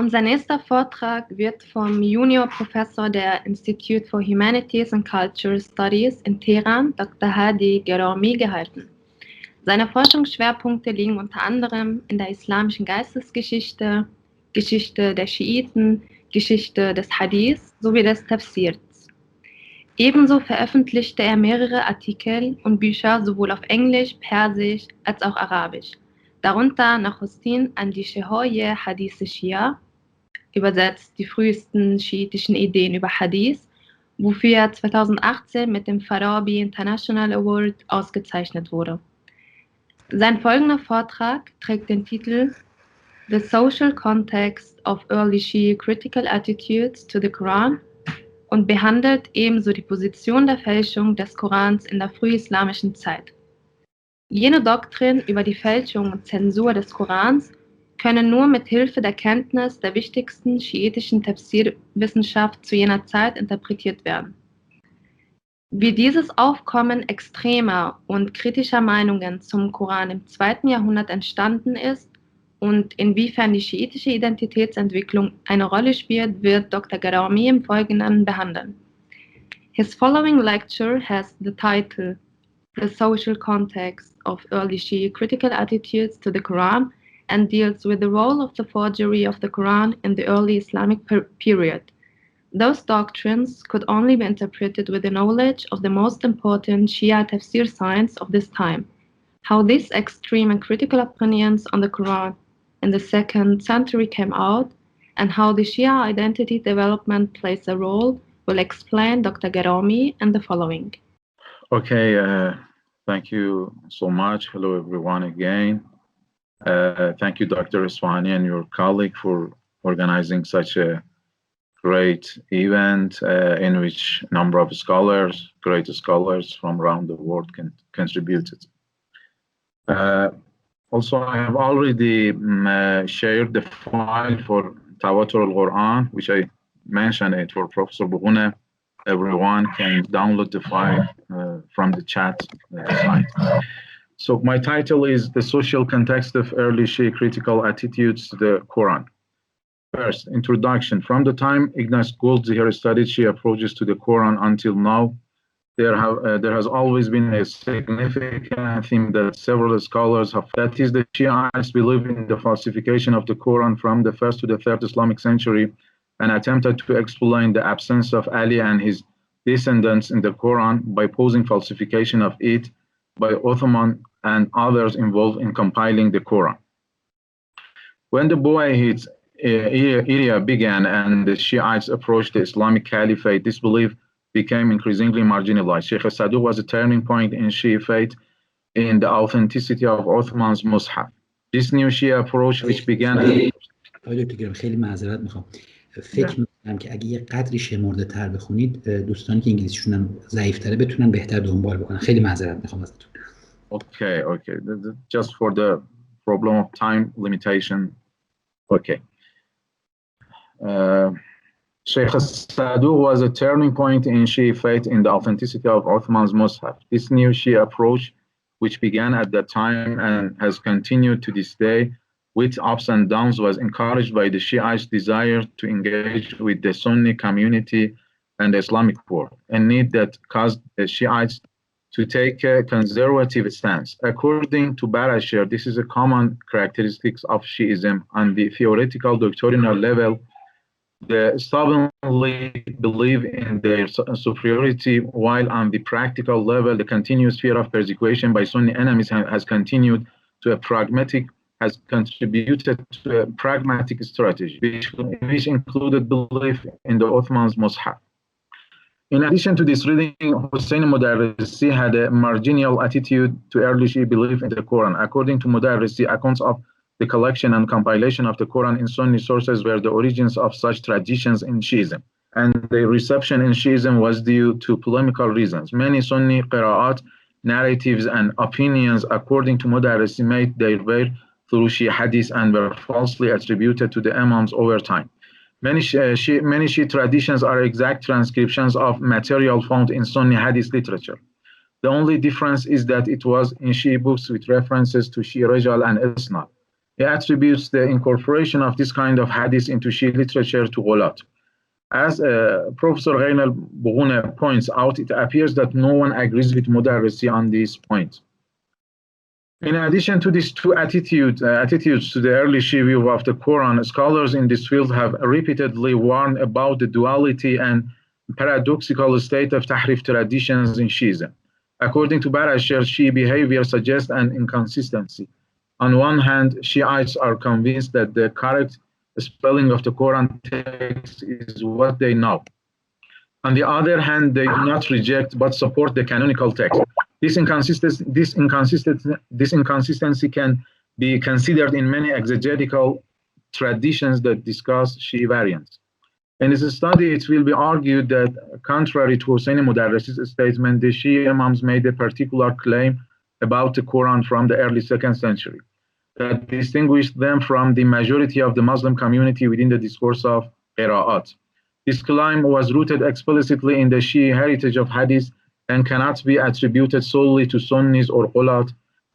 Unser nächster Vortrag wird vom Junior-Professor der Institute for Humanities and Cultural Studies in Teheran, Dr. Hadi Gerami, gehalten. Seine Forschungsschwerpunkte liegen unter anderem in der islamischen Geistesgeschichte, Geschichte der Schiiten, Geschichte des Hadiths sowie des Tafsirs. Ebenso veröffentlichte er mehrere Artikel und Bücher sowohl auf Englisch, Persisch als auch Arabisch, darunter Nakhustin an die Shehoye Hadith Shia, übersetzt die frühesten schiitischen Ideen über Hadith, wofür er 2018 mit dem Farabi International Award ausgezeichnet wurde. Sein folgender Vortrag trägt den Titel The Social Context of Early Shia Critical Attitudes to the Quran und behandelt ebenso die Position der Fälschung des Korans in der frühislamischen Zeit. Jene Doktrin über die Fälschung und Zensur des Korans können nur mit Hilfe der Kenntnis der wichtigsten schiitischen Tafsir-Wissenschaft zu jener Zeit interpretiert werden. Wie dieses Aufkommen extremer und kritischer Meinungen zum Koran im 2. Jahrhundert entstanden ist und inwiefern die schiitische Identitätsentwicklung eine Rolle spielt, wird Dr. Gerami im Folgenden behandeln. His following lecture has the title The Social Context of Early Shia Critical Attitudes to the Quran and deals with the role of the forgery of the Quran in the early Islamic period. Those doctrines could only be interpreted with the knowledge of the most important Shia tafsir science of this time. How these extreme and critical opinions on the Quran in the 2nd century came out, and how the Shia identity development plays a role, will explain Dr. Gerami in the following. Okay, thank you so much. Hello, everyone again. Thank you, Dr. Iswani and your colleague for organizing such a great event in which a number of scholars, great scholars from around the world contributed. Also, I have already shared the file for Tawatur al-Quran, which I mentioned it for Professor Bugune. Everyone can download the file from the chat site. So my title is The Social Context of Early Shia Critical Attitudes to the Quran. First, introduction. From the time Ignaz Goldziher studied Shia approaches to the Quran until now, there has always been a significant theme that several scholars have, that is, the Shiites believe in the falsification of the Quran from the 1st to the 3rd Islamic century and attempted to explain the absence of Ali and his descendants in the Quran by posing falsification of it by Ottoman and others involved in compiling the Quran. When the Buwayhids era began and the Shiites approached the Islamic Caliphate, this belief became increasingly marginalized. Sheikh Saduq was a turning point in Shia faith in the authenticity of Ottoman's Mus'haf. This new Shia approach, which began... خیلی معذرت میخوام. فکر میکنم که اگه یه قدری شمرده تر بخونید دوستانی که انگلیسیشون هم ضعیف تره بتونن بهتر دنبال بکنن. خیلی معذرت میخوام ازتون. Okay. Just for the problem of time limitation. Okay. Sheikh Saduq was a turning point in Shia faith in the authenticity of Ottoman's Mus'haf. This new Shia approach, which began at that time and has continued to this day with ups and downs, was encouraged by the Shiites' desire to engage with the Sunni community and the Islamic world, a need that caused the Shiites to take a conservative stance. According to Barasher, this is a common characteristic of Shiism. On the theoretical doctrinal level, they stubbornly believe in their superiority, while on the practical level, the continuous fear of persecution by Sunni enemies has contributed to a pragmatic strategy, which included belief in the Ottoman's Mus'haf. In addition to this reading, Hussein Mudarrisi had a marginal attitude to early Shia belief in the Quran. According to Mudarrisi, accounts of the collection and compilation of the Quran in Sunni sources were the origins of such traditions in Shiism, and the reception in Shiism was due to polemical reasons. Many Sunni qira'at, narratives, and opinions, according to Mudarrisi, made their way through Shia hadith and were falsely attributed to the Imams over time. Many Shia traditions are exact transcriptions of material found in Sunni hadith literature. The only difference is that it was in Shia books with references to Shia Rijal and Isnad. he attributes the incorporation of this kind of hadith into Shia literature to ghulat. As Professor Ghainal Bougoune points out, it appears that no one agrees with Mudarrisi on this point. In addition to these two attitudes to the early Shia view of the Quran, scholars in this field have repeatedly warned about the duality and paradoxical state of Tahrif traditions in Shiism. According to Barasher, Shia behavior suggests an inconsistency. On one hand, Shiites are convinced that the correct spelling of the Quran text is what they know. On the other hand, they do not reject but support the canonical text. This inconsistency can be considered in many exegetical traditions that discuss Shia variants. In this study, it will be argued that, contrary to Hossein Mudarrisi's statement, the Shia Imams made a particular claim about the Quran from the early 2nd century that distinguished them from the majority of the Muslim community within the discourse of qira'at. This claim was rooted explicitly in the Shia heritage of hadith and cannot be attributed solely to Sunnis or Ghulat,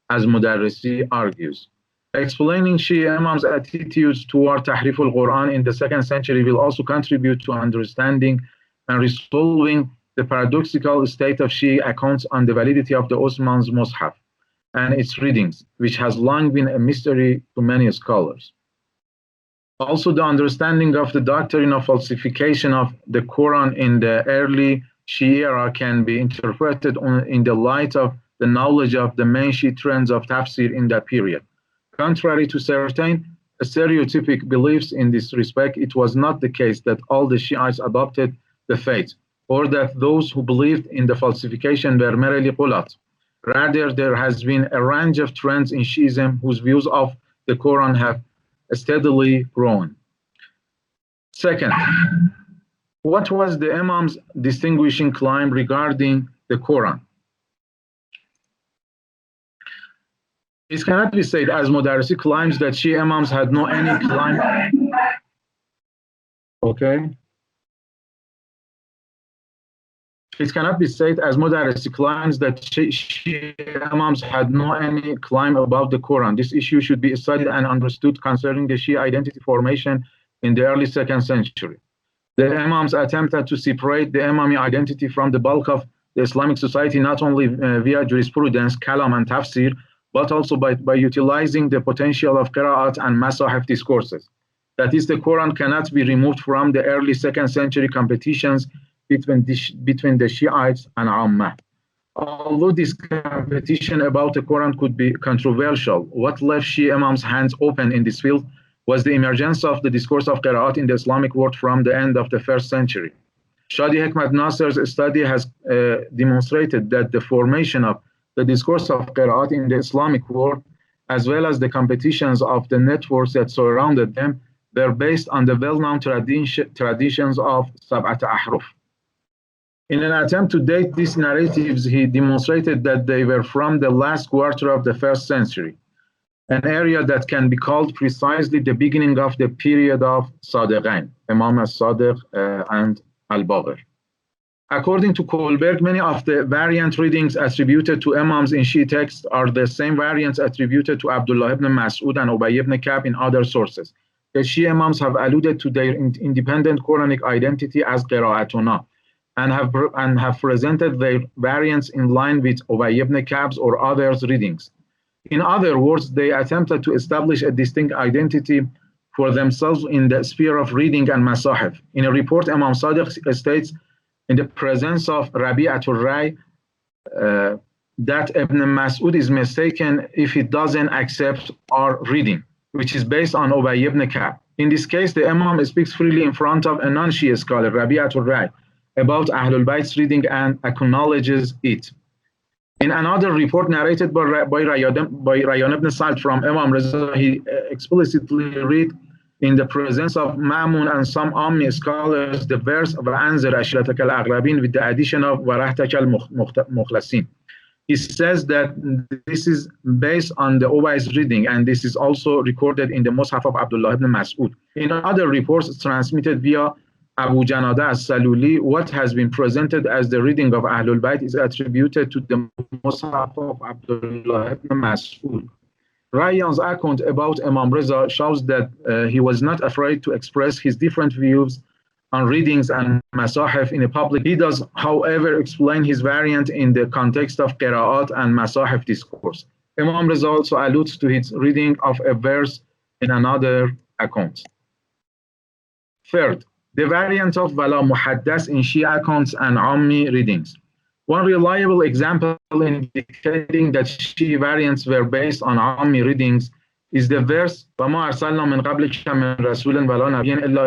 as Mudarrisi argues. Explaining Shia Imams' attitudes toward Tahrif al-Quran in the 2nd century will also contribute to understanding and resolving the paradoxical state of Shia accounts on the validity of the Osman's Mus'haf and its readings, which has long been a mystery to many scholars. Also, the understanding of the doctrine of falsification of the Quran in the early Shia era can be interpreted in the light of the knowledge of the main Shia trends of tafsir in that period. Contrary to certain stereotypic beliefs in this respect, it was not the case that all the Shiites adopted the faith, or that those who believed in the falsification were merely Ghulat. Rather, there has been a range of trends in Shiism whose views of the Quran have steadily grown. Second, what was the Imam's distinguishing claim regarding the Quran? It cannot be said, as Mudarrisi claims, that Shia Imams had no any claim. Okay. It cannot be said, as Mudarrisi claims, that Shia Imams had no any claim about the Quran. This issue should be studied and understood concerning the Shia identity formation in the early 2nd century. The Imams attempted to separate the Imami identity from the bulk of the Islamic society, not only via jurisprudence, kalam, and tafsir, but also by utilizing the potential of qira'at and masahif discourses. That is, the Quran cannot be removed from the early 2nd century competitions between the Shiites and Ammah. Although this competition about the Quran could be controversial, what left Shia Imams' hands open in this field was the emergence of the discourse of qira'at in the Islamic world from the end of the 1st century. Shadi Hekmat Nasser's study has demonstrated that the formation of the discourse of qira'at in the Islamic world, as well as the competitions of the networks that surrounded them, were based on the well-known traditions of Sab'at Ahruf. In an attempt to date these narratives, he demonstrated that they were from the last quarter of the 1st century, an area that can be called precisely the beginning of the period of Sadiqain, Imam al-Sadiq and al-Baqir. According to Kohlberg, many of the variant readings attributed to Imams in Shia texts are the same variants attributed to Abdullah ibn Mas'ud and Ubay ibn Ka'b in other sources. The Shia Imams have alluded to their independent Quranic identity as qira'atuna, and have presented their variants in line with Ubay ibn Ka'b's or others' readings. In other words, they attempted to establish a distinct identity for themselves in the sphere of reading and masahif. In a report, Imam Sadiq states, in the presence of Rabi'atul Rai, that Ibn Mas'ud is mistaken if he doesn't accept our reading, which is based on Ubay ibn Ka'b. In this case, the Imam speaks freely in front of a non-Shia scholar, Rabi'atul Rai, about Ahlul Bayt's reading and acknowledges it. In another report narrated by Rayyan ibn Sa'd from Imam Reza, he explicitly read in the presence of Ma'mun and some Ammi scholars the verse of Anzir Ashiratak al-Aqrabin with the addition of Warahtak al-Mukhlasin. He says that this is based on the Ubay's reading, and this is also recorded in the Mus'haf of Abdullah ibn Mas'ud. In other reports transmitted via Abu Janada as-Saluli, what has been presented as the reading of Ahlul Bayt is attributed to the Mus'haf of Abdullah ibn Mas'ud. Rayyan's account about Imam Reza shows that he was not afraid to express his different views on readings and masahif in a public. He does, however, explain his variant in the context of qira'at and masahif discourse. Imam Reza also alludes to his reading of a verse in another account. Third, the variant of Wala Muhaddas in Shia accounts and Ammi readings. One reliable example indicating that Shia variants were based on Ammi readings is the verse وَمَا أَرْسَلْنَا مِنْ قَبْلِكَ مِنْ رَسُولٍ وَلَا نَبِيٍّ إِلَّا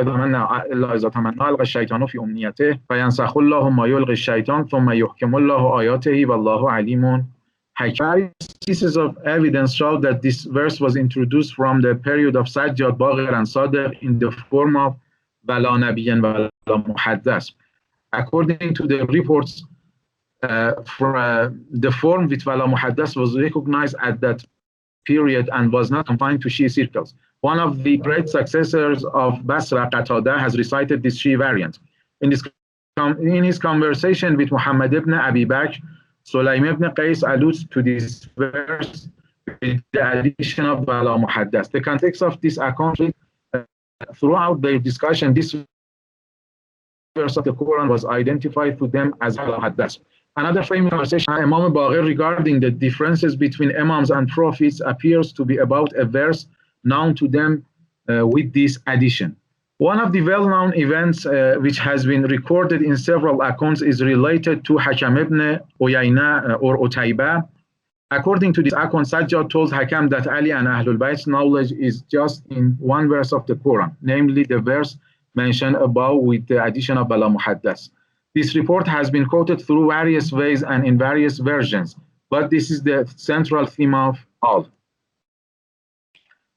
إِذَا تَمَنَّى أَلْقَى الشَّيْطَانُ فِي أُمْنِيَّتِهِ فَيَنْسَخُ اللَّهُ مَا يُلْقِي الشَّيْطَانُ ثُمَّ يُحْكِمُ اللَّهُ آيَاتِهِ وَاللَّهُ عَلِيمٌ حَكِيمٌ. Pieces of evidence show that this verse was introduced from the period of Sajjad, Baghir, and Sadiq in the form of وَلَا نَبِيًّا وَلَا مُحَدَّث. According to the reports, the form with Wala Muhaddas was recognized at that period and was not confined to Shia circles. One of the great successors of Basra, Qatada, has recited this Shia variant. In his conversation with Muhammad ibn Abi Bakr, Sulaym ibn Qais alludes to this verse with the addition of Wala Muhaddas. The context of this account, throughout their discussion, this verse of the Quran was identified to them as Wala Muhaddas. Another famous conversation by Imam Baghir regarding the differences between imams and prophets appears to be about a verse known to them with this addition. One of the well-known events which has been recorded in several accounts is related to Hakam ibn Uyayna or Utayba. According to this account, Sajjad told Hakam that Ali and Ahlul Bayt's knowledge is just in one verse of the Quran, namely the verse mentioned above with the addition of Wala Muhaddas. This report has been quoted through various ways and in various versions, but this is the central theme of all.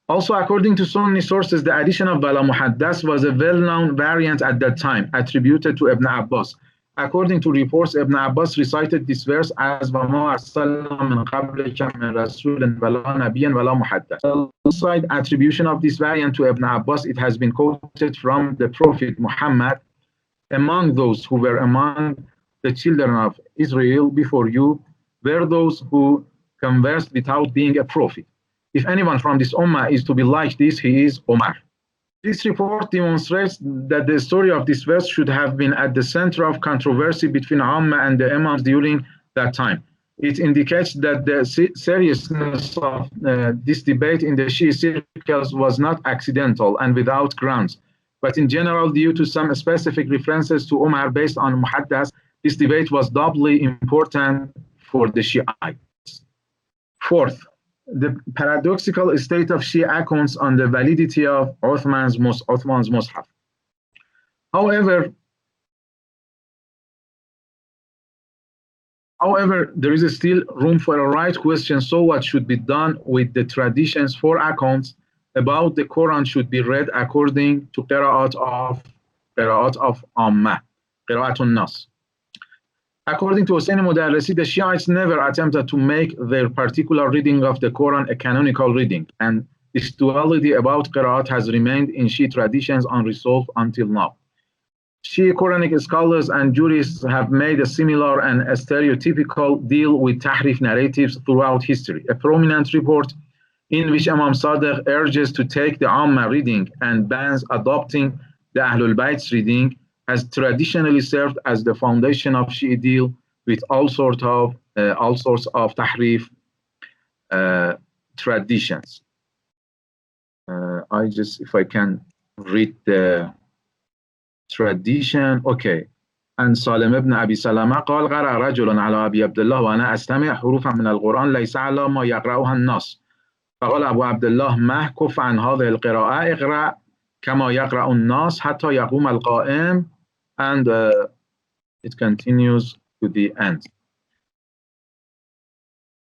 Also, according to Sunni sources, the addition of Wala Muhaddas was a well-known variant at that time, attributed to Ibn Abbas. According to reports, Ibn Abbas recited this verse as وَمَا أَرْسَلْنَا مِنْ قَبْلِكَ مِنْ رَسُولٍ وَلَا نَبِيٍّ وَلَا مُحَدَّثٍ. Alongside attribution of this variant to Ibn Abbas, it has been quoted from the Prophet Muhammad: among those who were among the children of Israel before you were those who conversed without being a prophet. If anyone from this ummah is to be like this, he is Omar. This report demonstrates that the story of this verse should have been at the center of controversy between Amma and the Imams during that time. It indicates that the seriousness of this debate in the Shia circles was not accidental and without grounds, but in general, due to some specific references to Umar based on Muhaddas, this debate was doubly important for the Shiites. Fourth, the paradoxical state of Shia accounts on the validity of Uthman's Mus'haf. However, there is still room for a right question, so what should be done with the traditions for accounts about the Quran should be read according to qira'at of Amma, qira'atun Nas. According to Hussein Mudarrisi, the Shiites never attempted to make their particular reading of the Quran a canonical reading, and this duality about qira'at has remained in Shia traditions unresolved until now. Shia Quranic scholars and jurists have made a similar and a stereotypical deal with tahrif narratives throughout history. A prominent report in which Imam Sadiq urges to take the Amma reading and bans adopting the Ahlul Bayt's reading has traditionally served as the foundation of Shia deal with all sorts of tahrif traditions. If I can read the tradition, okay. عن سالم ابن أبي سلمة قال قرأ رجل على أبي عبد الله وأنا أستمع حروفا من القرآن ليس على ما يقرأها الناس فقال أبو عبد الله ما كف عن هذه القراءة اقرأ كما يقرأ الناس حتى يقوم القائم, and it continues to the end.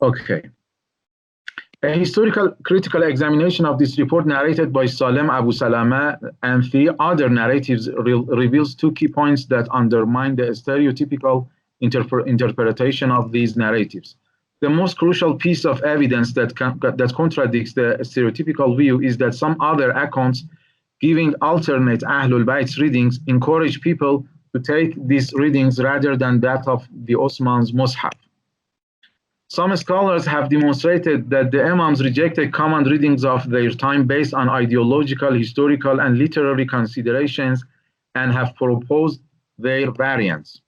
Okay. A historical critical examination of this report narrated by Salem Abu Salama and the other narratives reveals two key points that undermine the stereotypical interpretation of these narratives. The most crucial piece of evidence that contradicts the stereotypical view is that some other accounts giving alternate Ahlul Bayt's readings encourage people to take these readings rather than that of the Osman's Mus'haf. Some scholars have demonstrated that the Imams rejected common readings of their time based on ideological, historical, and literary considerations and have proposed their variants.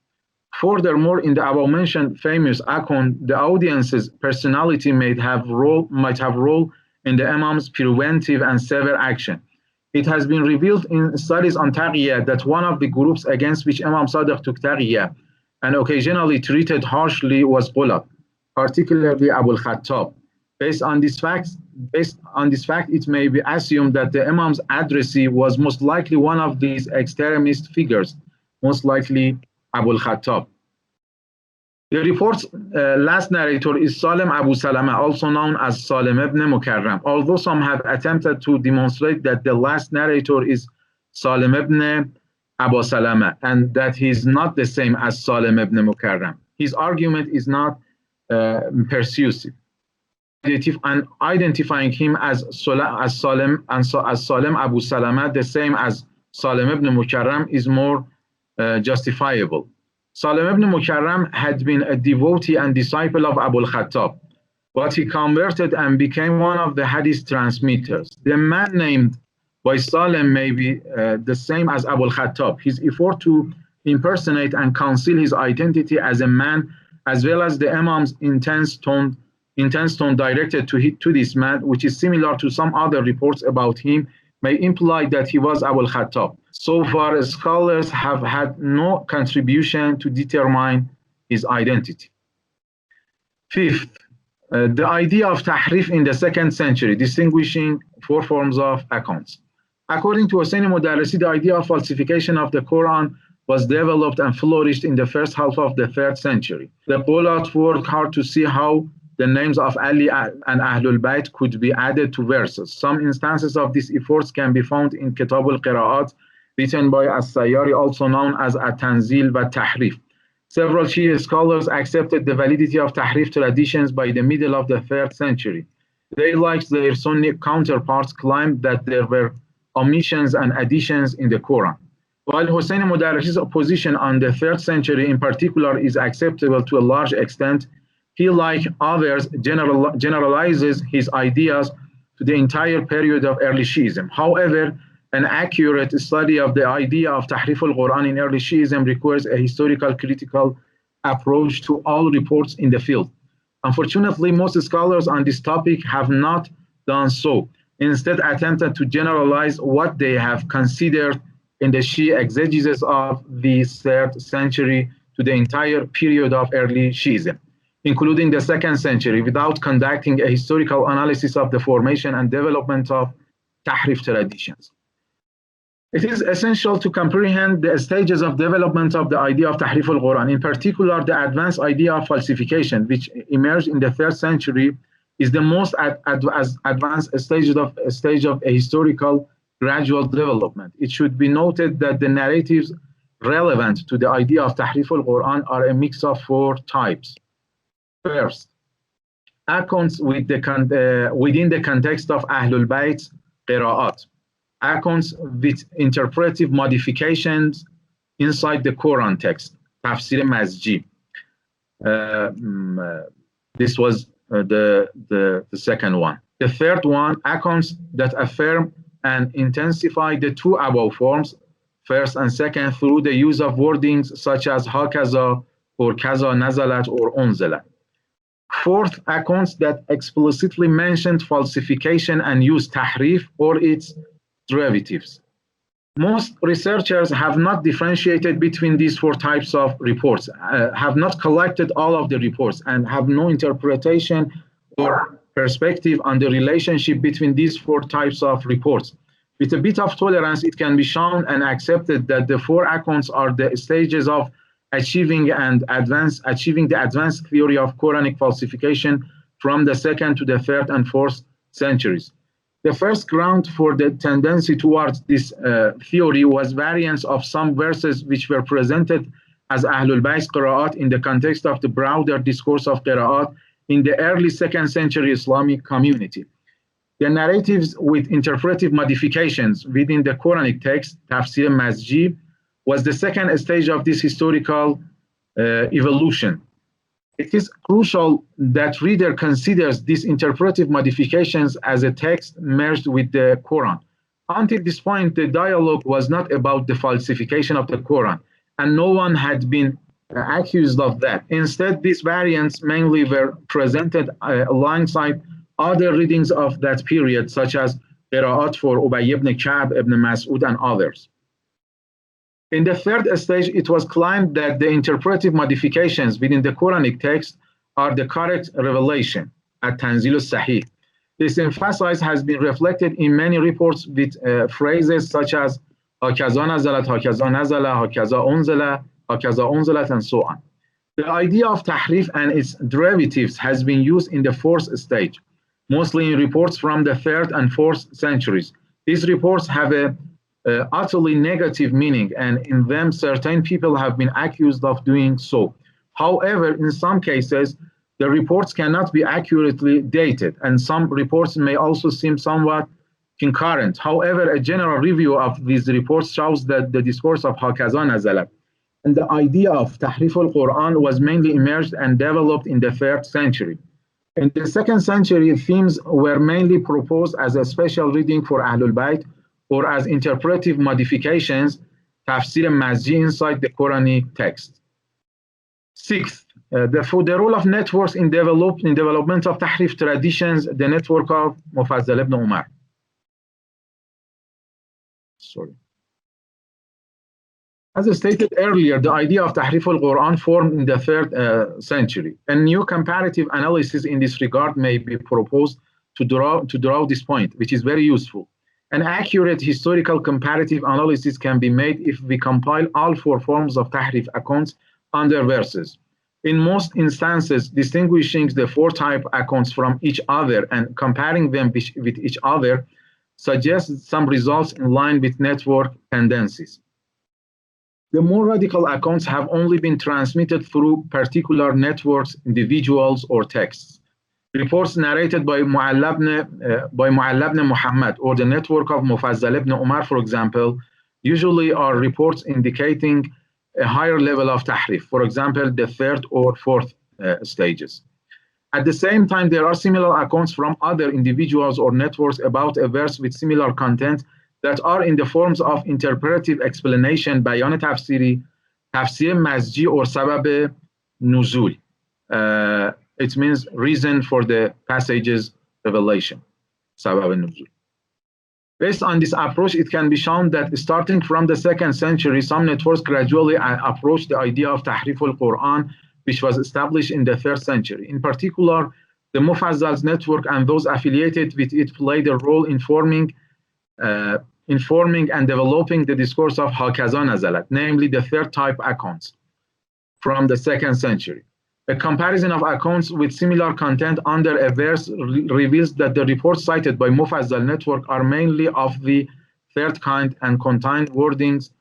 Furthermore, in the above-mentioned famous account, the audience's personality might have role in the Imam's preventive and severe action. It has been revealed in studies on Taqiyya that one of the groups against which Imam Sadiq took Taqiyya and occasionally treated harshly was Ghulat, particularly Abu al-Khattab. Based on this fact, it may be assumed that the Imam's addressee was most likely one of these extremist figures, most likely Abu al-Khattab. The report's last narrator is Salem Abu Salama, also known as Salem ibn Mukarram, although some have attempted to demonstrate that the last narrator is Salem ibn Abu Salama and that he is not the same as Salem ibn Mukarram. His argument is not persuasive. And identifying him as Salem Abu Salama, the same as Salem ibn Mukarram, is more justifiable. Salem ibn Mukarram had been a devotee and disciple of Abu al-Khattab, but he converted and became one of the hadith transmitters. The man named by Salem may be the same as Abu al-Khattab. His effort to impersonate and conceal his identity as a man, as well as the Imam's intense tone directed to this man, which is similar to some other reports about him, may imply that he was Abu al-Khattab. So far, scholars have had no contribution to determine his identity. Fifth, the idea of tahrif in the 2nd century, distinguishing 4 forms of accounts. According to Hossein Modarresi, the idea of falsification of the Quran was developed and flourished in the first half of the 3rd century. The Ghulat worked hard to see how the names of Ali and Ahlul Bayt could be added to verses. Some instances of these efforts can be found in Kitab al-Qira'at, written by As-Sayyari, also known as At-Tanzil wa Tahrif. Several Shia scholars accepted the validity of Tahrif traditions by the middle of the 3rd century. They, like their Sunni counterparts, claimed that there were omissions and additions in the Quran. While Hossein Modarresi's position on the 3rd century in particular is acceptable to a large extent, he, like others, generalizes his ideas to the entire period of early Shiism. However, an accurate study of the idea of Tahrif al-Quran in early Shiism requires a historical critical approach to all reports in the field. Unfortunately, most scholars on this topic have not done so, instead attempted to generalize what they have considered in the Shia exegesis of the 3rd century to the entire period of early Shiism, including the 2nd century, without conducting a historical analysis of the formation and development of Tahrif traditions. It is essential to comprehend the stages of development of the idea of Tahrif al-Quran. In particular, the advanced idea of falsification, which emerged in the 3rd century, is the most advanced stage of a historical gradual development. It should be noted that the narratives relevant to the idea of Tahrif al-Quran are a mix of 4 types. First, accounts within the context of Ahlul Bayt's Qira'at. Accounts with interpretive modifications inside the Quran text, Tafsir Mazji. This was the second one. The third one, accounts that affirm and intensify the 2 above forms, first and second, through the use of wordings such as hakaza or kaza nazalat or unzalat. Fourth, accounts that explicitly mentioned falsification and use tahrif or its derivatives. Most researchers have not differentiated between these 4 types of reports, have not collected all of the reports, and have no interpretation or perspective on the relationship between these 4 types of reports. With a bit of tolerance, it can be shown and accepted that the 4 accounts are the stages of achieving the advanced theory of Quranic falsification from the 2nd to the 3rd and 4th centuries. The first ground for the tendency towards this theory was variants of some verses which were presented as Ahlul Bayt's Qira'at in the context of the broader discourse of Qira'at in the early 2nd century Islamic community. The narratives with interpretive modifications within the Quranic text, Tafsir Mazji, was the second stage of this historical evolution. It is crucial that reader considers these interpretive modifications as a text merged with the Quran. Until this point, the dialogue was not about the falsification of the Quran, and no one had been accused of that. Instead, these variants mainly were presented alongside other readings of that period, such as Qira'at for Ubay ibn Ka'b, ibn Mas'ud, and others. In the third stage, it was claimed that the interpretive modifications within the Quranic text are the correct revelation, at-tanzil al-sahih. This emphasis has been reflected in many reports with phrases such as هَكَذَا نَزَلَتْ هَكَذَا نَزَلَ هَكَذَا أُنزِلَ هَكَذَا أُنزِلَتْ and so on. The idea of tahrif and its derivatives has been used in the fourth stage, mostly in reports from the 3rd and 4th centuries. These reports have a utterly negative meaning, and in them certain people have been accused of doing so. However, in some cases, the reports cannot be accurately dated, and some reports may also seem somewhat concurrent. However, a general review of these reports shows that the discourse of هَكَذَا نَزَلَ and the idea of tahrif al-Quran was mainly emerged and developed in the 3rd century. In the 2nd century, themes were mainly proposed as a special reading for Ahlul Bayt or as interpretive modifications, tafsir mazji inside the Quranic text. Sixth, the role of networks in development of tahrif traditions, the network of Mufazzal ibn Umar. Sorry. As I stated earlier, the idea of tahrif al-Quran formed in the 3rd century. A new comparative analysis in this regard may be proposed to draw this point, which is very useful. An accurate historical comparative analysis can be made if we compile all 4 forms of tahrif accounts under verses. In most instances, distinguishing the 4 type accounts from each other and comparing them with each other suggests some results in line with network tendencies. The more radical accounts have only been transmitted through particular networks, individuals, or texts. Reports narrated by Mu'alla ibn Muhammad or the network of Mufazzal ibn Umar, for example, usually are reports indicating a higher level of tahrif, for example, the 3rd or 4th stages. At the same time, there are similar accounts from other individuals or networks about a verse with similar content that are in the forms of interpretive explanation, bayan tafsiri, tafsir mazji, or sabab nuzul. It means reason for the passage's revelation, sabab nuzul. Based on this approach, it can be shown that starting from the 2nd century, some networks gradually approached the idea of tahrif al-Quran, which was established in the 3rd century. In particular, the Mufazzal's network and those affiliated with it played a role in informing and developing the discourse of هَكَذَا نَزَلَتْ, namely the 3rd type accounts from the 2nd century. A comparison of accounts with similar content under a verse reveals that the reports cited by Mufazzal network are mainly of the 3rd kind and contain wordings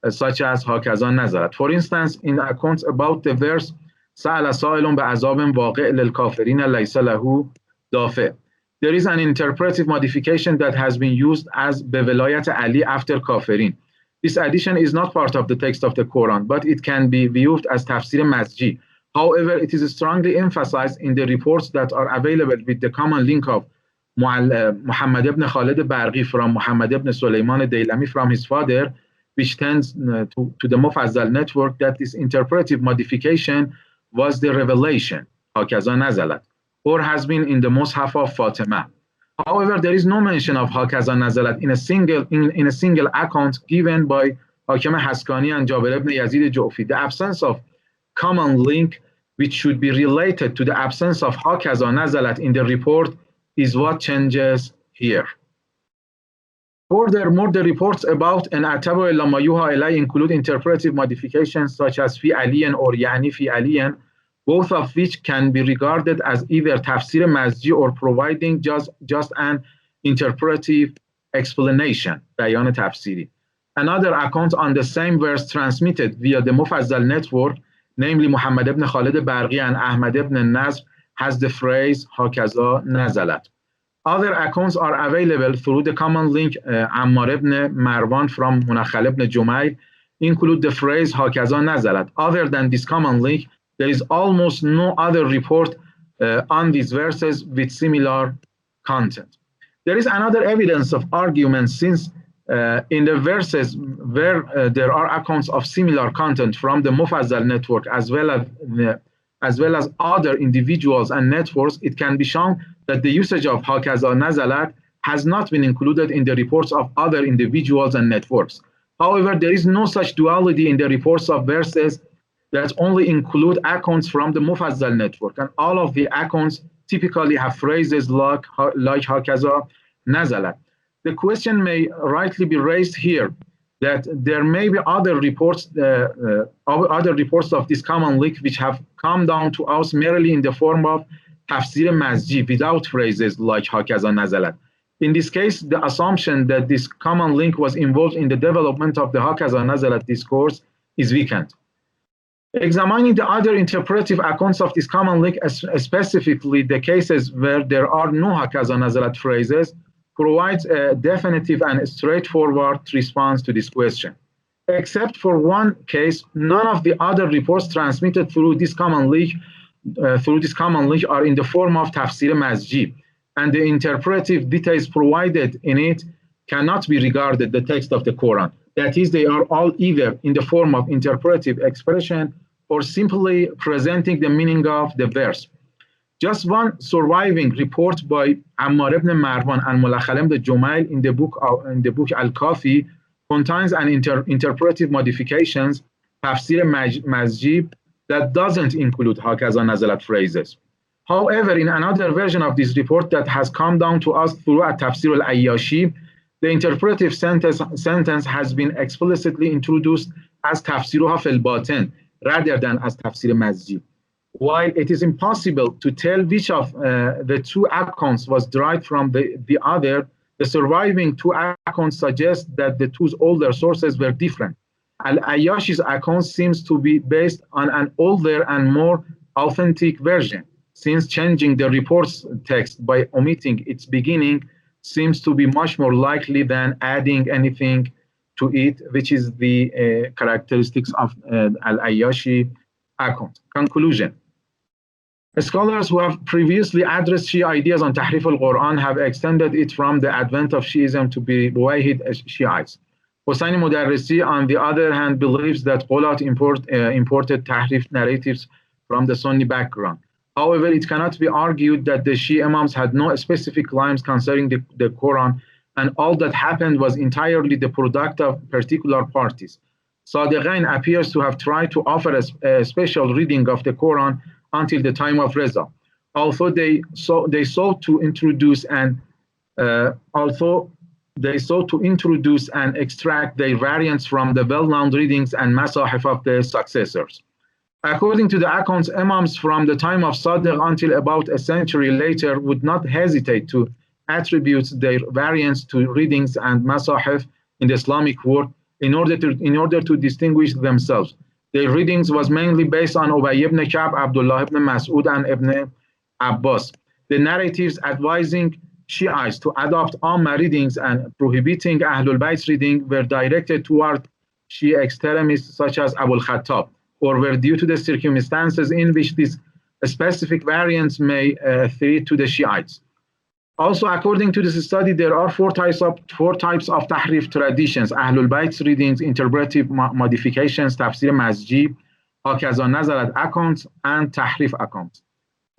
such as هَكَذَا نَزَلَتْ. For instance, in accounts about the verse سَأَلَ سَائِلٌ بِعَذَابٍ وَاقِعٍ لِلْكَافِرِينَ لَيْسَ لَهُ دَافِعٌ. There is an interpretive modification that has been used as بِوِلَایَةِ Ali after kafirin. This addition is not part of the text of the Quran, but it can be viewed as tafsir mazji. However, it is strongly emphasized in the reports that are available with the common link of Muhammad ibn Khalid Barghi from Muhammad ibn Sulaiman Daylami from his father, which tends to the Mufazzal network that this interpretive modification was the revelation, هَكَذَا نَزَلَتْ, or has been in the Mus'haf of Fatima. However, there is no mention of هَكَذَا نَزَلَتْ in a single account given by Hakim Haskani and Jabir ibn Yazid Ju'fi. The absence of common link, which should be related to the absence of هَكَذَا نَزَلَتْ in the report, is what changes here. Furthermore, the reports about an atabu illa ma yuha ilay include interpretive modifications such as fi aliyan or yani fi aliyan, both of which can be regarded as either tafsir mazji or providing just an interpretive explanation, bayan tafsiri. Another account on the same verse transmitted via the Mufazzal network, namely Muhammad ibn Khalid Barghi and Ahmad ibn Nazr, has the phrase هَكَذَا نَزَلَتْ. Other accounts are available through the common link Ammar ibn Marwan from Munakhal ibn Jumayl include the phrase هَكَذَا نَزَلَتْ. Other than this common link, There is almost no other report on these verses with similar content. There is another evidence of argument since in the verses where there are accounts of similar content from the Mufazzal network as well as other individuals and networks, it can be shown that the usage of hakaza nazalat has not been included in the reports of other individuals and networks. However, there is no such duality in the reports of verses that only include accounts from the Mufazzal network, and all of the accounts typically have phrases like hakaza nazalat. The question may rightly be raised here that there may be other reports of this common link which have come down to us merely in the form of tafsir masji without phrases like hakaza nazalat. In this case, the assumption that this common link was involved in the development of the hakaza nazalat discourse is weakened. Examining the other interpretive accounts of this common link, specifically the cases where there are no hakaza nazalat phrases, provides a definitive and straightforward response to this question. Except for one case, none of the other reports transmitted through this common link are in the form of tafsir masji, and the interpretive details provided in it cannot be regarded the text of the Quran. That is, they are all either in the form of interpretive expression or simply presenting the meaning of the verse. Just one surviving report by Ammar ibn Marwan and Mulakhal ibn Jumail in the book Al-Kafi contains an interpretive modifications, tafsir masji, that doesn't include hakaza nazalat phrases. However, in another version of this report that has come down to us through a tafsir al-Ayyashi, the interpretive sentence has been explicitly introduced as tafsiruha fil batin rather than as tafsir masji. While it is impossible to tell which of the two accounts was derived from the other, the surviving two accounts suggest that the two older sources were different. Al-Ayyashi's account seems to be based on an older and more authentic version, since changing the report's text by omitting its beginning seems to be much more likely than adding anything to it, which is the characteristics of Al-Ayyashi account. Conclusion. Scholars who have previously addressed Shia ideas on Tahrif al-Quran have extended it from the advent of Shiism to be Ruwayhid Shiites. Hosseini Mudarrisi, on the other hand, believes that Qulat imported Tahrif narratives from the Sunni background. However, it cannot be argued that the Shia Imams had no specific claims concerning the Quran, and all that happened was entirely the product of particular parties. Sadiqain appears to have tried to offer a special reading of the Quran until the time of Reza, although they sought to introduce and extract their variants from the well-known readings and masahif of their successors. According to the accounts, Imams from the time of Sadiq until about a century later would not hesitate to attribute their variants to readings and masahif in the Islamic world in order to distinguish themselves. Their readings was mainly based on Ubay ibn Ka'b, Abdullah ibn Mas'ud, and Ibn Abbas. The narratives advising Shiites to adopt Amma readings and prohibiting Ahlul Bayt's reading were directed toward Shia extremists such as Abu al-Khattab, or were due to the circumstances in which these specific variants may threat to the Shiites. Also, according to this study, there are four types of Tahrif traditions: Ahlul Bayt's readings, interpretive modifications, Tafsir Masji, Hakaza Nazalat accounts, and Tahrif accounts.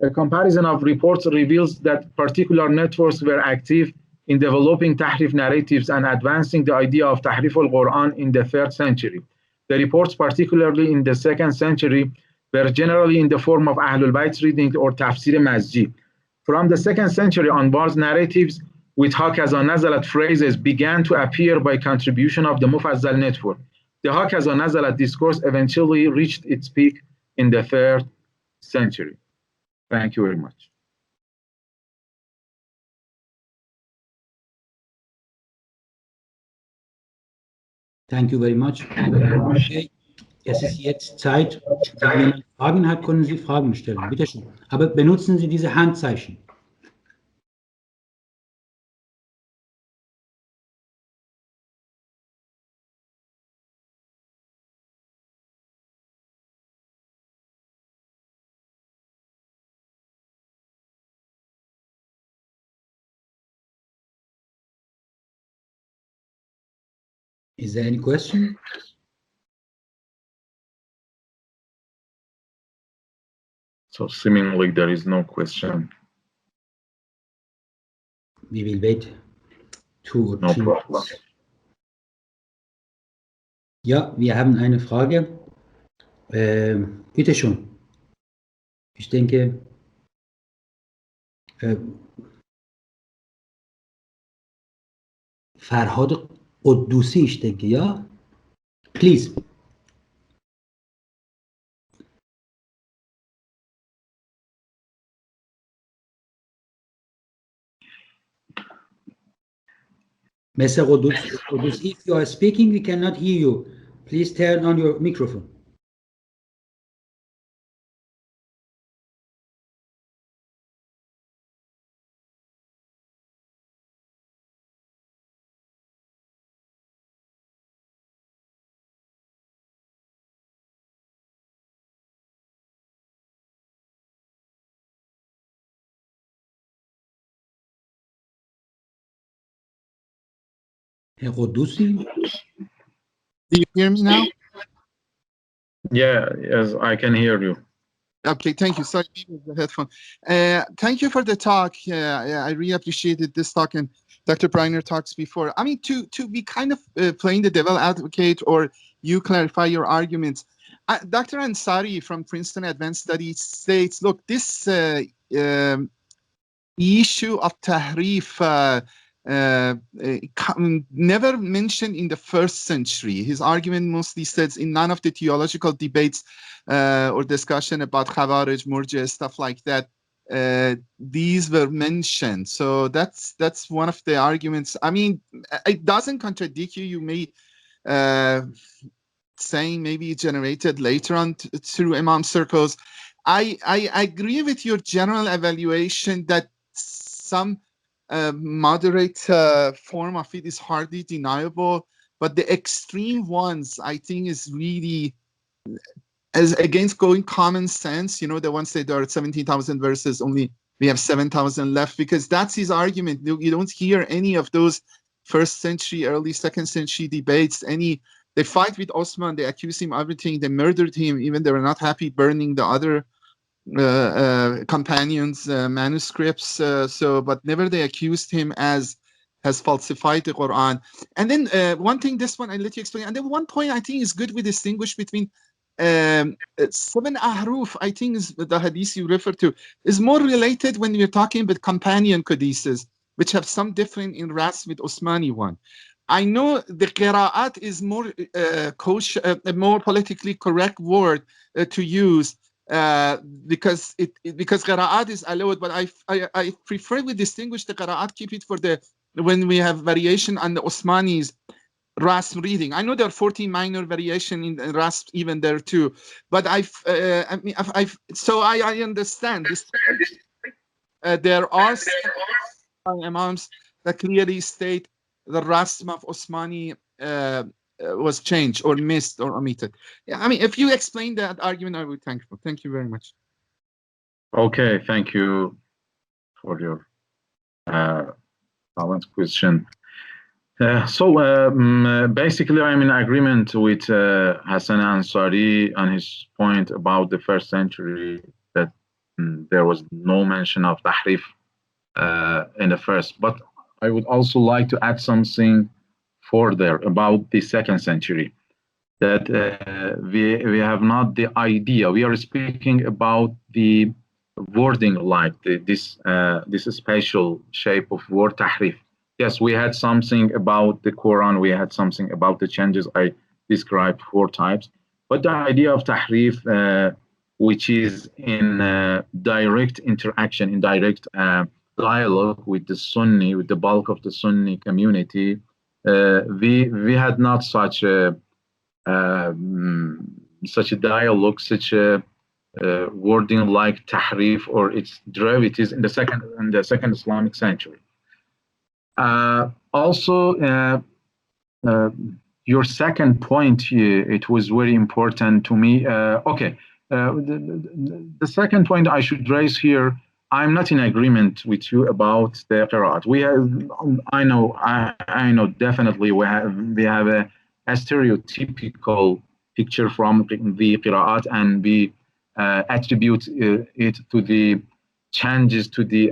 A comparison of reports reveals that particular networks were active in developing Tahrif narratives and advancing the idea of Tahrif al-Quran in the 3rd century. The reports, particularly in the 2nd century, were generally in the form of Ahlul Bayt's reading or Tafsir Masji. From the 2nd century onwards, narratives with Hakaza Nazalat phrases began to appear by contribution of the Mufazzal network. The Hakaza Nazalat discourse eventually reached its peak in the 3rd century. Thank you very much. Thank you very much. Okay. Es ist jetzt Zeit, wenn jemand Fragen hat, können Sie Fragen stellen. Bitte schön. Aber benutzen Sie diese Handzeichen. Is there any question? So seemingly there is no question. We will wait 2 or 3 No problem. minutes. Ja, wir haben eine Frage. Bitte schon. Ich denke, فرهاد قدوسی ich denke, ja? Please. Mr. Quddusi, if you are speaking, we cannot hear you. Please turn on your microphone. Herr Quddusi? Do you hear me now? Yeah, yes, I can hear you. Okay, thank you. Sorry, the headphone. Thank you for the talk. I really appreciated this talk and Dr. Briner talks before. I mean, to be kind of playing the devil advocate, or you clarify your arguments. Dr. Ansari from Princeton Advanced Studies states, look, this issue of tahrif never mentioned in the first century. His argument mostly says in none of the theological debates or discussion about Khawarij, Murji, stuff like that, these were mentioned. So that's one of the arguments. I mean, it doesn't contradict you. You may saying maybe it generated later on through Imam circles. I agree with your general evaluation that some moderate form of it is hardly deniable, but the extreme ones I think is really as against going common sense. You know, the ones that there are 17,000 verses, only we have 7,000 left, because that's his argument. You don't hear any of those first century, early second century debates. They fight with Osman, they accuse him of everything, they murdered him, even they were not happy burning the other companions' manuscripts. But never they accused him as has falsified the Quran. And then one thing, this one I'll let you explain. And then one point I think is good we distinguish between 7 ahruf, I think is the hadith you refer to, is more related when we're talking about companion hadiths, which have some different in ras with Osmani one. I know the qira'at is more kosher, a more politically correct word to use because qira'at is allowed, but I prefer we distinguish the qira'at, keep it for the when we have variation on the Osmanis ras reading. I know there are 14 minor variation in ras even there too, but I understand this. There are some imams that clearly state the rasm of Osmani was changed or missed or omitted. Yeah, I mean, if you explain that argument, I would be thankful. Thank you very much. Okay, thank you for your balanced question. Basically, I'm in agreement with Hassan Ansari on his point about the first century, that there was no mention of tahrif in the first. But I would also like to add something further about the second century, that we have not the idea. We are speaking about the wording, like this special shape of word tahrif. Yes, we had something about the Quran, we had something about the changes I described 4 types, but the idea of tahrif, which is in direct interaction, in direct dialogue with the Sunni, with the bulk of the Sunni community, we had not such a dialogue, such a wording like tahrif or its derivatives in the second Islamic century. Also, your second point, it was very important to me. Okay, the second point I should raise here, I'm not in agreement with you about the qira'at. We have, I know definitely we have a stereotypical picture from the qira'at and we attribute it to the changes, to the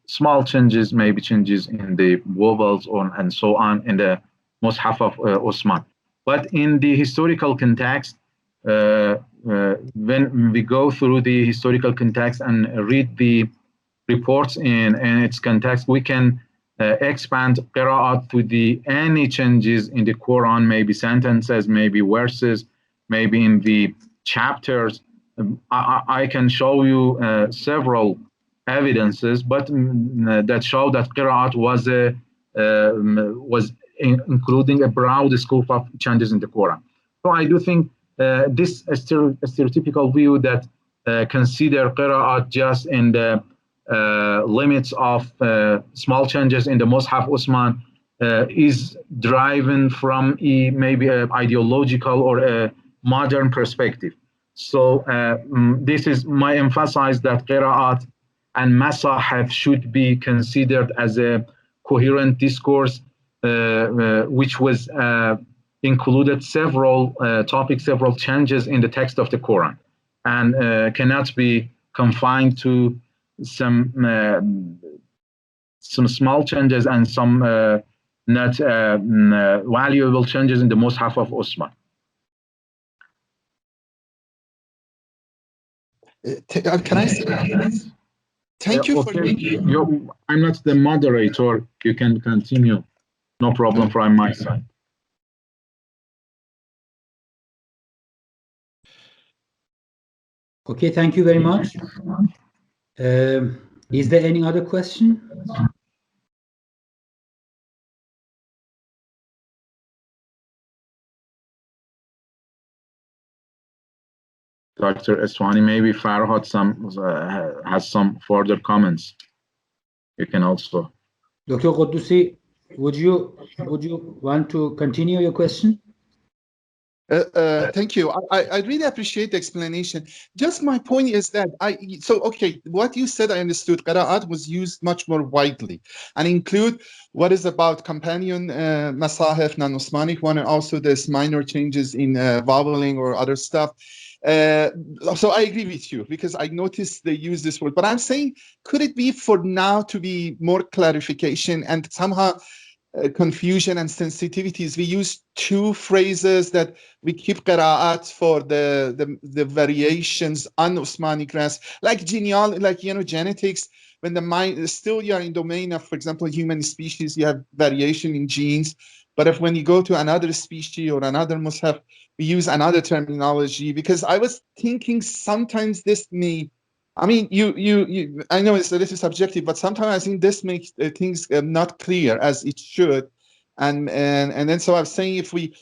small changes, maybe changes in the vowels and so on in the Mus'haf of Osman. But in the historical context, when we go through the historical context and read the reports in its context, we can expand qira'at to the any changes in the Quran, maybe sentences, maybe verses, maybe in the chapters. I can show you several evidences, but that show that qira'at was including a broad scope of changes in the Quran. So I do think this stereotypical view that consider qira'at just in the limits of small changes in the Mus'haf Osman is driven from maybe an ideological or a modern perspective. So this is my emphasize that qira'at and masahif should be considered as a coherent discourse, which was included several topics, several changes in the text of the Quran, and cannot be confined to some small changes and some not valuable changes in the Mus'haf of Osman. Can I say thank you for I'm not the moderator. You can continue. No problem from my side. Okay, thank you very much. Is there any other question? Dr. Eswani, maybe Farhad has some further comments. You can also. Dr. Quddusi, would you want to continue your question? Thank you. I really appreciate the explanation. Just my point is that okay, what you said, I understood. Qira'at was used much more widely and include what is about companion masahif, non-Osmanic one, and also there's minor changes in voweling or other stuff. So I agree with you because I noticed they use this word, but I'm saying, could it be for now to be more clarification and somehow confusion and sensitivities? We use two phrases that we keep qira'at for the variations on Osmani grass, like genealogy, like genetics. When the mind still you're in domain of, for example, human species, you have variation in genes. But if when you go to another species or another mushaf, we use another terminology. Because I was thinking sometimes this may, I mean, I know it's a little subjective, but sometimes I think this makes things not clear as it should. And then so I'm saying if we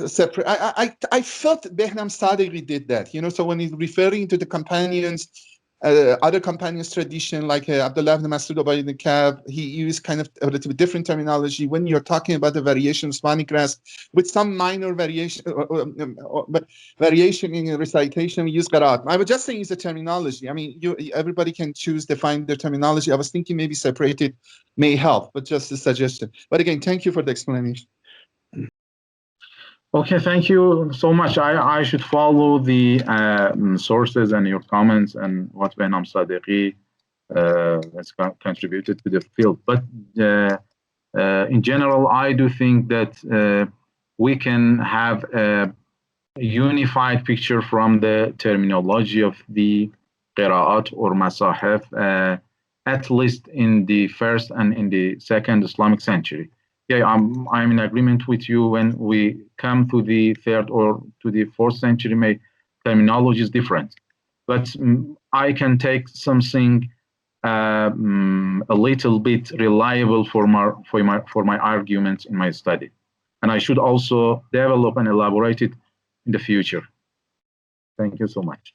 separate, I felt Behnam Sadeghi did that, so when he's referring to the companions, other companions tradition, like Abdullah ibn Masud Ubay ibn Ka'b, he used kind of a little bit different terminology when you're talking about the variation of Osmani grass with some minor variation, but variation in recitation, we use qira'at. I was just saying it's a terminology. I mean, everybody can choose to find their terminology. I was thinking maybe separated may help, but just a suggestion. But again, thank you for the explanation. Okay, thank you so much. I should follow the sources and your comments and what Behnam Sadeghi has contributed to the field. But in general, I do think that we can have a unified picture from the terminology of the qira'at or masahif, at least in the first and in the second Islamic century. Yeah, I'm in agreement with you. When we come to the third or to the fourth century, terminology is different. But I can take something a little bit reliable for my arguments in my study, and I should also develop and elaborate it in the future. Thank you so much.